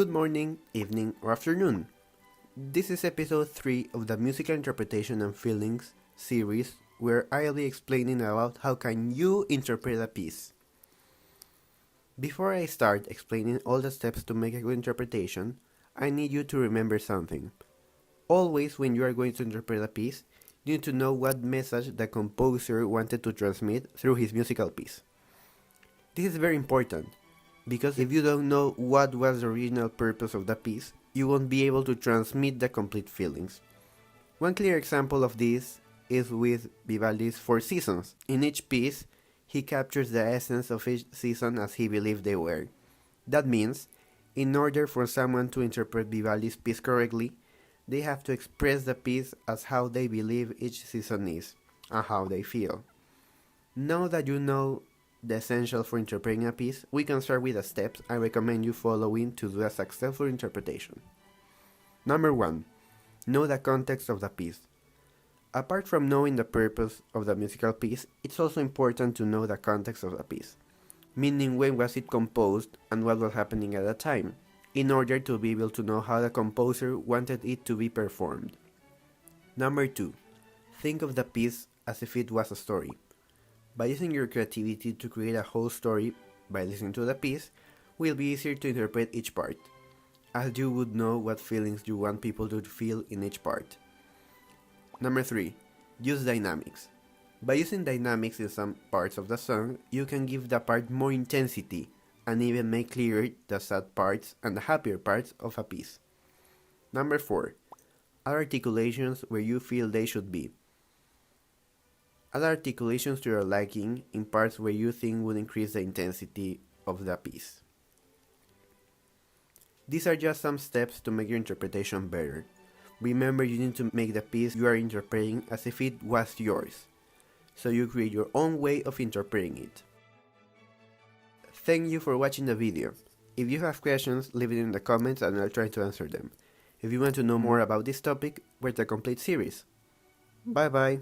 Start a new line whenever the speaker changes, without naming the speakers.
Good morning, evening, or afternoon. This is episode 3 of the Musical Interpretation and Feelings series, where I'll be explaining about how can you interpret a piece. Before I start explaining all the steps to make a good interpretation, I need you to remember something. Always when you are going to interpret a piece, you need to know what message the composer wanted to transmit through his musical piece. This is very important, because if you don't know what was the original purpose of the piece, you won't be able to transmit the complete feelings. One clear example of this is with Vivaldi's Four Seasons. In each piece, he captures the essence of each season as he believed they were. That means, in order for someone to interpret Vivaldi's piece correctly, they have to express the piece as how they believe each season is, and how they feel. Now that you know the essential for interpreting a piece, we can start with the steps I recommend you following to do a successful interpretation. Number 1. Know the context of the piece. Apart from knowing the purpose of the musical piece, it's also important to know the context of the piece, meaning when was it composed and what was happening at the time, in order to be able to know how the composer wanted it to be performed. Number 2. Think of the piece as if it was a story. By using your creativity to create a whole story by listening to the piece, will be easier to interpret each part, as you would know what feelings you want people to feel in each part. Number 3. Use dynamics. By using dynamics in some parts of the song, you can give the part more intensity and even make clearer the sad parts and the happier parts of a piece. Number 4. Add articulations where you feel they should be. Add articulations to your liking in parts where you think would increase the intensity of the piece. These are just some steps to make your interpretation better. Remember, you need to make the piece you are interpreting as if it was yours, so you create your own way of interpreting it. Thank you for watching the video. If you have questions, leave it in the comments and I'll try to answer them. If you want to know more about this topic, watch the complete series. Bye bye!